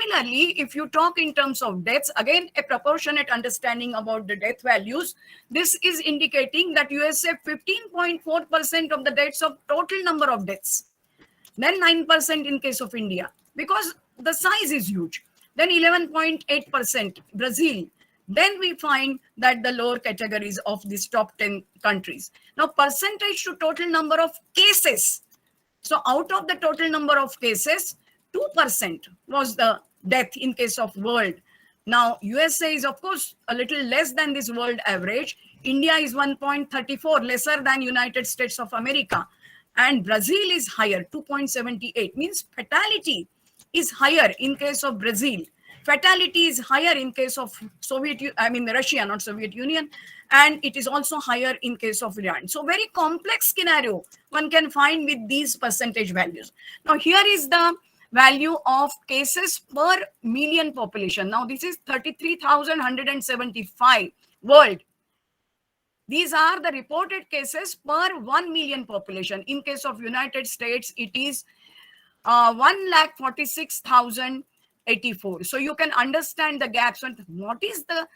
Similarly, if you talk in terms of deaths, again, a proportionate understanding about the death values, this is indicating that USA 15.4% of the deaths of total number of deaths, then 9% in case of India, because the size is huge, then 11.8% Brazil. Then we find that the lower categories of these top 10 countries. Now, percentage to total number of cases. So out of the total number of cases, 2% was the death in case of world. Now, USA is, of course, a little less than this world average. India is 1.34, lesser than United States of America. And Brazil is higher, 2.78, means fatality is higher in case of Brazil. Fatality is higher in case of Russia, not Soviet Union, and it is also higher in case of Iran. So very complex scenario one can find with these percentage values. Now here is the value of cases per million population. Now this is 33,175 world. These are the reported cases per 1 million population. In case of United States, it is 1,46,084. So you can understand the gaps. And what is the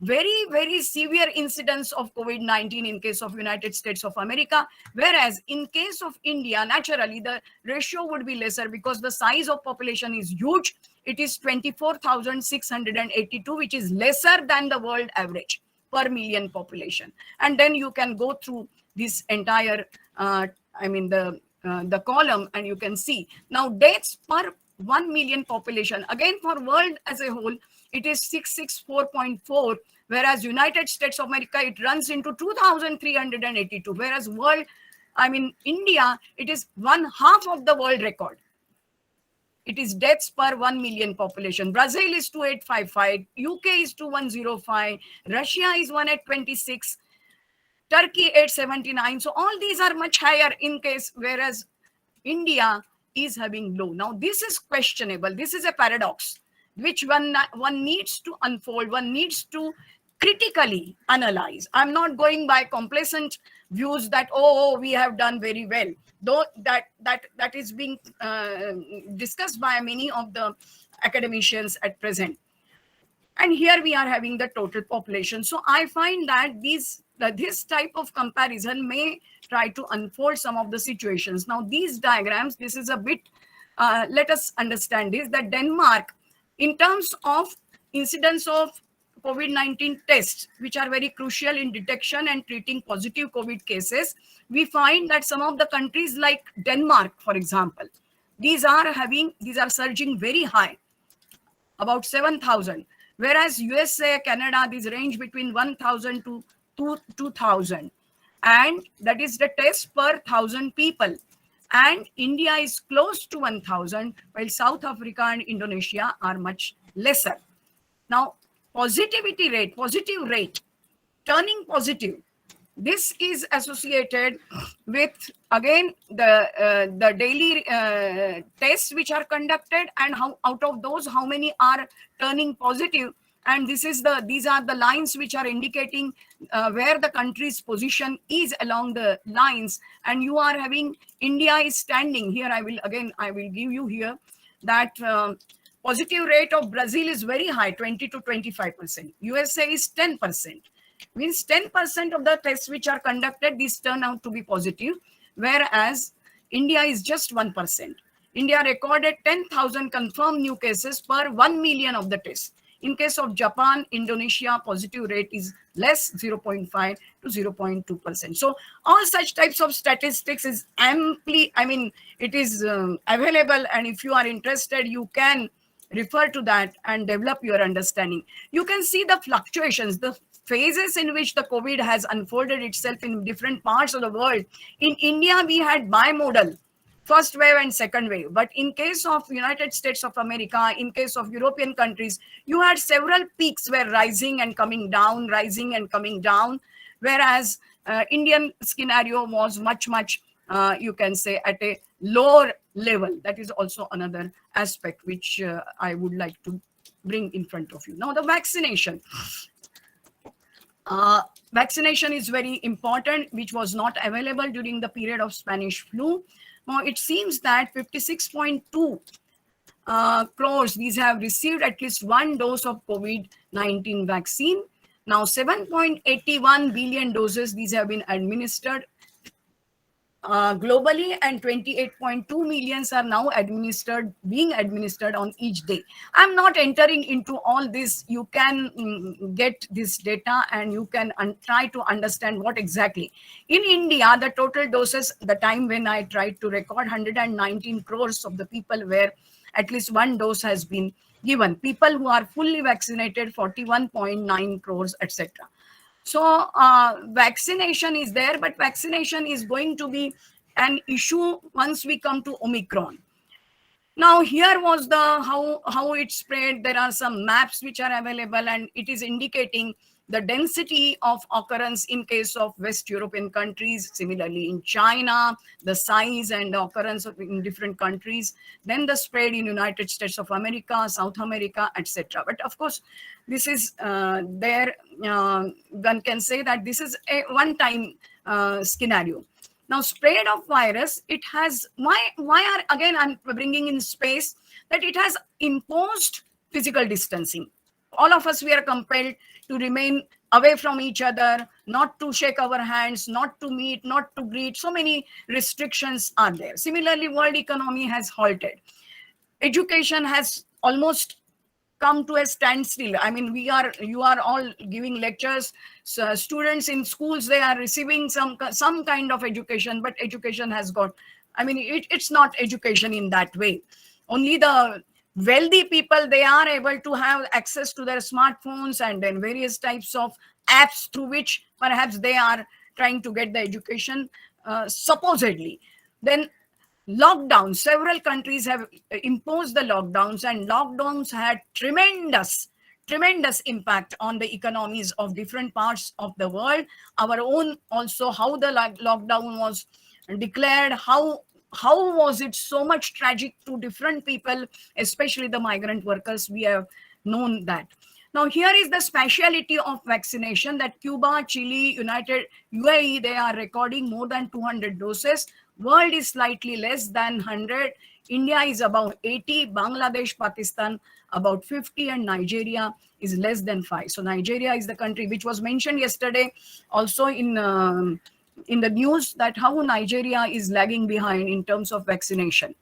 very, very severe incidence of COVID-19 in case of United States of America? Whereas in case of India, naturally, the ratio would be lesser because the size of population is huge. It is 24,682, which is lesser than the world average per million population. And then you can go through this entire, the column, and you can see. Now, deaths per 1 million population. Again, for world as a whole, it is 664.4, whereas United States of America, it runs into 2,382, whereas India, it is 1/2 of the world record. It is deaths per 1 million population. Brazil is 2,855, UK is 2,105, Russia is 1,826, Turkey 879. So all these are much higher in case, whereas India is having low. Now this is questionable. This is a paradox which one needs to unfold. One needs to critically analyze. I'm not going by complacent views that, oh, we have done very well, though that is being discussed by many of the academicians at present. And here we are having the total population. So I find that this type of comparison may try to unfold some of the situations. Now, these diagrams, this is a bit, let us understand this, that Denmark, in terms of incidence of COVID-19 tests, which are very crucial in detection and treating positive COVID cases, we find that some of the countries like Denmark, for example, these are surging very high, about 7,000. Whereas USA, Canada, these range between 1,000 to 2,000. And that is the test per 1,000 people. And India is close to 1,000, while South Africa and Indonesia are much lesser. Now, positive rate, turning positive, this is associated with, again, the daily tests which are conducted, and how out of those, how many are turning positive. And these are the lines which are indicating where the country's position is along the lines. And you are having India is standing here. I will give you here that positive rate of Brazil is very high, 20 to 25%. USA is 10%. Means 10% of the tests which are conducted, these turn out to be positive, whereas India is just 1%. India recorded 10,000 confirmed new cases per 1 million of the tests. In case of Japan, Indonesia, positive rate is less, 0.5 to 0.2%. So all such types of statistics is amply, it is available. And if you are interested, you can refer to that and develop your understanding. You can see the fluctuations, the phases in which the COVID has unfolded itself in different parts of the world. In India, we had bimodal, first wave and second wave. But in case of United States of America, in case of European countries, you had several peaks were rising and coming down, whereas Indian scenario was much, you can say, at a lower level. That is also another aspect which I would like to bring in front of you. Now, the vaccination. Vaccination is very important, which was not available during the period of Spanish flu. Now, it seems that 56.2 crores, these have received at least one dose of COVID-19 vaccine. Now 7.81 billion doses, these have been administered globally, and 28.2 millions are now being administered on each day. I'm not entering into all this. You can get this data and you can try to understand what exactly. In India, the total doses, the time when I tried to record, 119 crores of the people where at least one dose has been given. People who are fully vaccinated, 41.9 crores, etc. So vaccination is there, but vaccination is going to be an issue once we come to Omicron. Now here was the how it spread. There are some maps which are available, and it is indicating the density of occurrence in case of West European countries, similarly in China, the size and the occurrence of in different countries, then the spread in United States of America, South America, etc. But of course, this is one can say that this is a one-time scenario. Now, spread of virus, it has, why are, again, I'm bringing in space, that it has imposed physical distancing. All of us, we are compelled to remain away from each other, not to shake our hands, not to meet, not to greet. So many restrictions are there. Similarly, world economy has halted. Education has almost come to a standstill. I mean, you are all giving lectures. So students in schools, they are receiving some kind of education, but education has got, I mean, it's not education in that way. Only the wealthy people, they are able to have access to their smartphones and then various types of apps through which perhaps they are trying to get the education, supposedly. Then lockdowns, several countries have imposed the lockdowns, and lockdowns had tremendous impact on the economies of different parts of the world. Our own also, how the lockdown was declared, how was it so much tragic to different people, especially the migrant workers. We have known that. Now, here is the speciality of vaccination, that Cuba, Chile, UAE, they are recording more than 200 doses. World is slightly less than 100. India is about 80, Bangladesh, Pakistan about 50, and Nigeria is less than 5. So Nigeria is the country which was mentioned yesterday also in the news, that how Nigeria is lagging behind in terms of vaccination.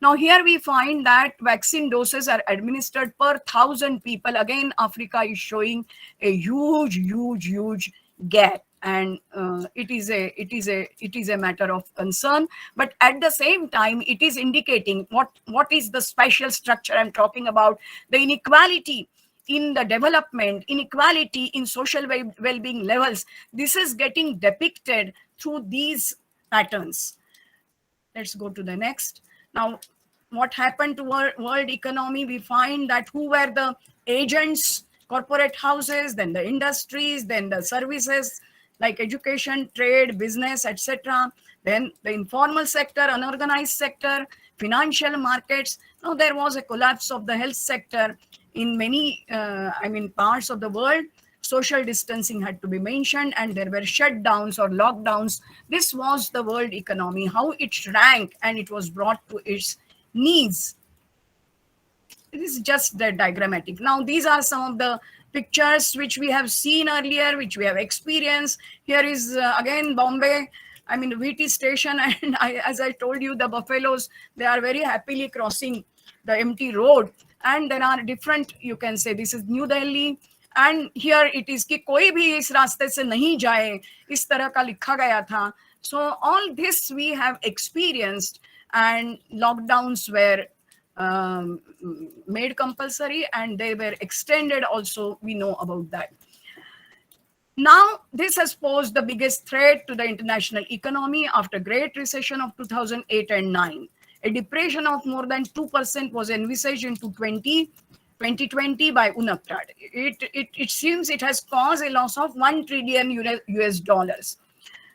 Now here we find that vaccine doses are administered per 1,000 people. Again, Africa is showing a huge gap, and it is a matter of concern. But at the same time, it is indicating what is the spatial structure I'm talking about, the inequality in the development, inequality in social well-being levels. This is getting depicted through these patterns. Let's go to the next. Now, what happened to world economy? We find that who were the agents, corporate houses, then the industries, then the services like education, trade, business, etc. Then the informal sector, unorganized sector, financial markets. Now, there was a collapse of the health sector in many, parts of the world. Social distancing had to be mentioned, and there were shutdowns or lockdowns. This was the world economy, how it shrank and it was brought to its knees. This is just the diagrammatic. Now, these are some of the pictures which we have seen earlier, which we have experienced. Here is again Bombay, VT station, and as I told you, the buffaloes, they are very happily crossing the empty road. And there are different, you can say, this is New Delhi, and here it is कि कोई भी इस रास्ते से नहीं जाए, इस तरह का लिखा गया था. So all this we have experienced, and lockdowns were made compulsory, and they were extended also. We know about that. Now, this has posed the biggest threat to the international economy after Great Recession of 2008 and 9. A depression of more than 2% was envisaged into 2020 by UNCTAD. It seems it has caused a loss of $1 trillion US dollars.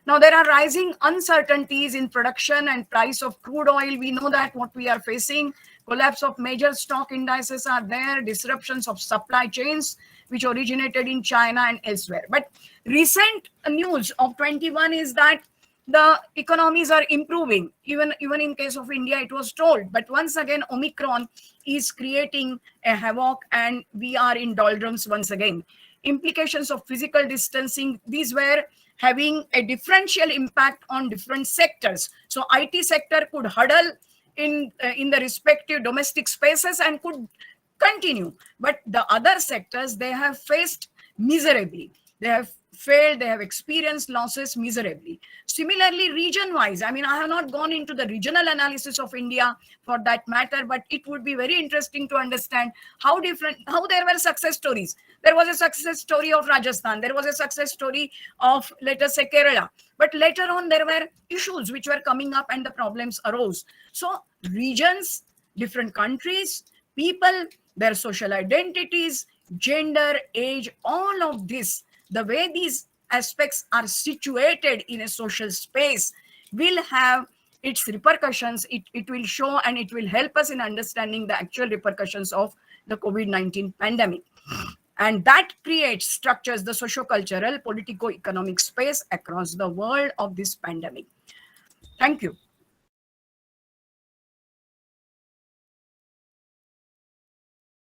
Now, there are rising uncertainties in production and price of crude oil. We know that what we are facing, collapse of major stock indices are there, disruptions of supply chains, which originated in China and elsewhere. But recent news of 21 is that the economies are improving. Even in case of India, it was told. But once again, Omicron is creating a havoc, and we are in doldrums once again. Implications of physical distancing, these were having a differential impact on different sectors. So IT sector could huddle in the respective domestic spaces and could continue, but the other sectors, they have faced miserably. They have failed, they have experienced losses miserably. Similarly, region wise, I mean, I have not gone into the regional analysis of India for that matter, but it would be very interesting to understand how there were success stories. There was a success story of Rajasthan, there was a success story of, let us say, Kerala, but later on there were issues which were coming up and the problems arose. So regions, different countries, people, their social identities, gender, age, all of this, the way these aspects are situated in a social space will have its repercussions. It will show and it will help us in understanding the actual repercussions of the COVID-19 pandemic. And that creates, structures the socio-cultural, politico-economic space across the world of this pandemic. Thank you.